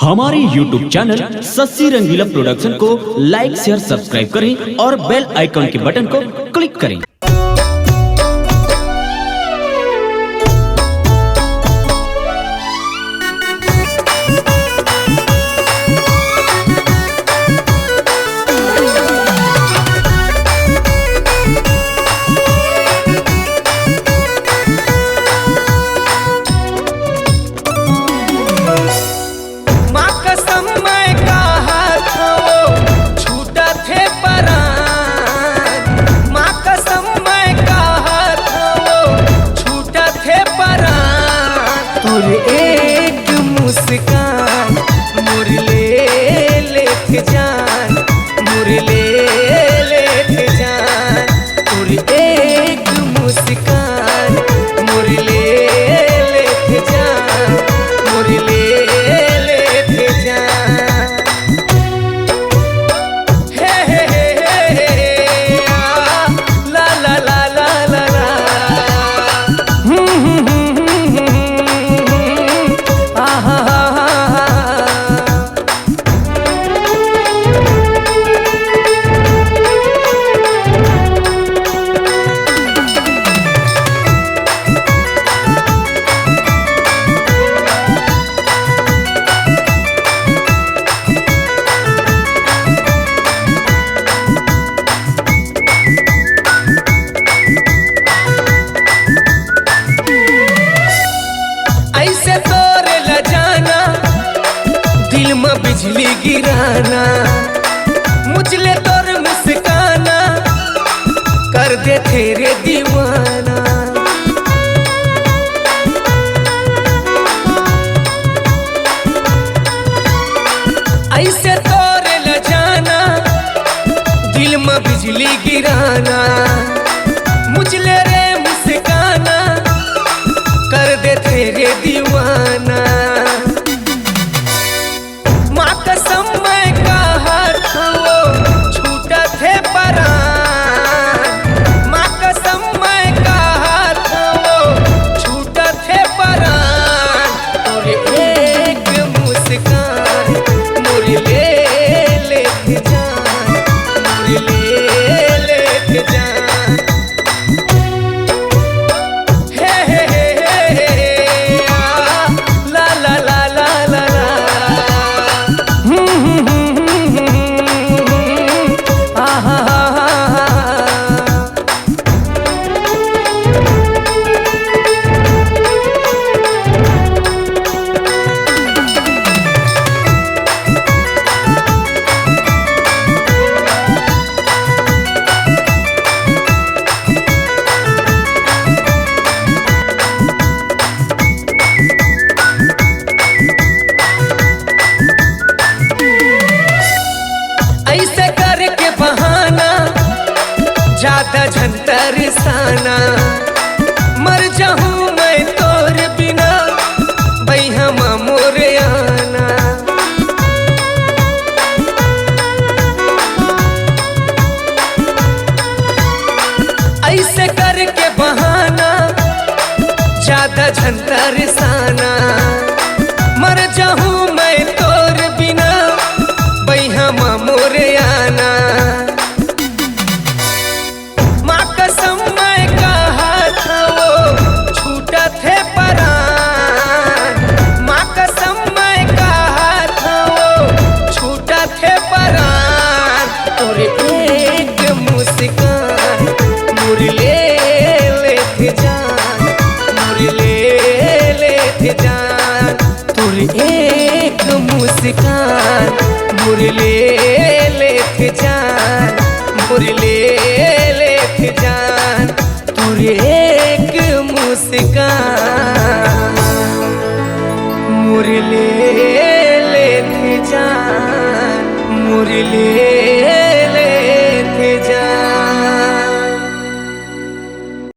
हमारे YouTube channel Shashi रंगीला production को लाइक share subscribe करें और बेल आइकन के बटन को क्लिक करें। एक मुस्कान मुरले लेके जान, मुरले लेके जान, और एक मुस्कान मुरले लेके जान, मुरले लेके जान। हे हे हे हे ला ला ला ला ला ला। ऐसे तोरे ल जाना दिल में बिजली गिराना, मुझले तोर मुस्काना कर दे तेरे दीवाना। ऐसे तोरे ल जाना दिल में बिजली गिराना, मुझले रे मुस्काना कर दे तेरे दीवाना। माँ कसम मैं कहा था वो छूटा थे परान, माँ कसम मैं कहा था वो छूटा थे परान, और एक मुस्कान मुरले लेके जान, मुरले लेके जान। हे हे हे ला ला ला ला ला ला। ऐसे करके बहाना ज्यादा झंतर साना, मर जाऊं मैं तोर बिना बैहा मोर आना। ऐसे करके बहाना ज्यादा झंतर साना, मर जाऊं मैं तोर बिना बैहा मोर आना। माँ कसम मैं कहा था वो छूटा थे परान, माँ कसम मैं कहा था वो छूटा थे परान, और एक मुस्कान मुरले लेके जान, मुरले लेके जान, और एक मुस्कान मुरले लेके जान, मुरले लेके जान, तोर एक मुस्कान मुरले लेके जान, मुरले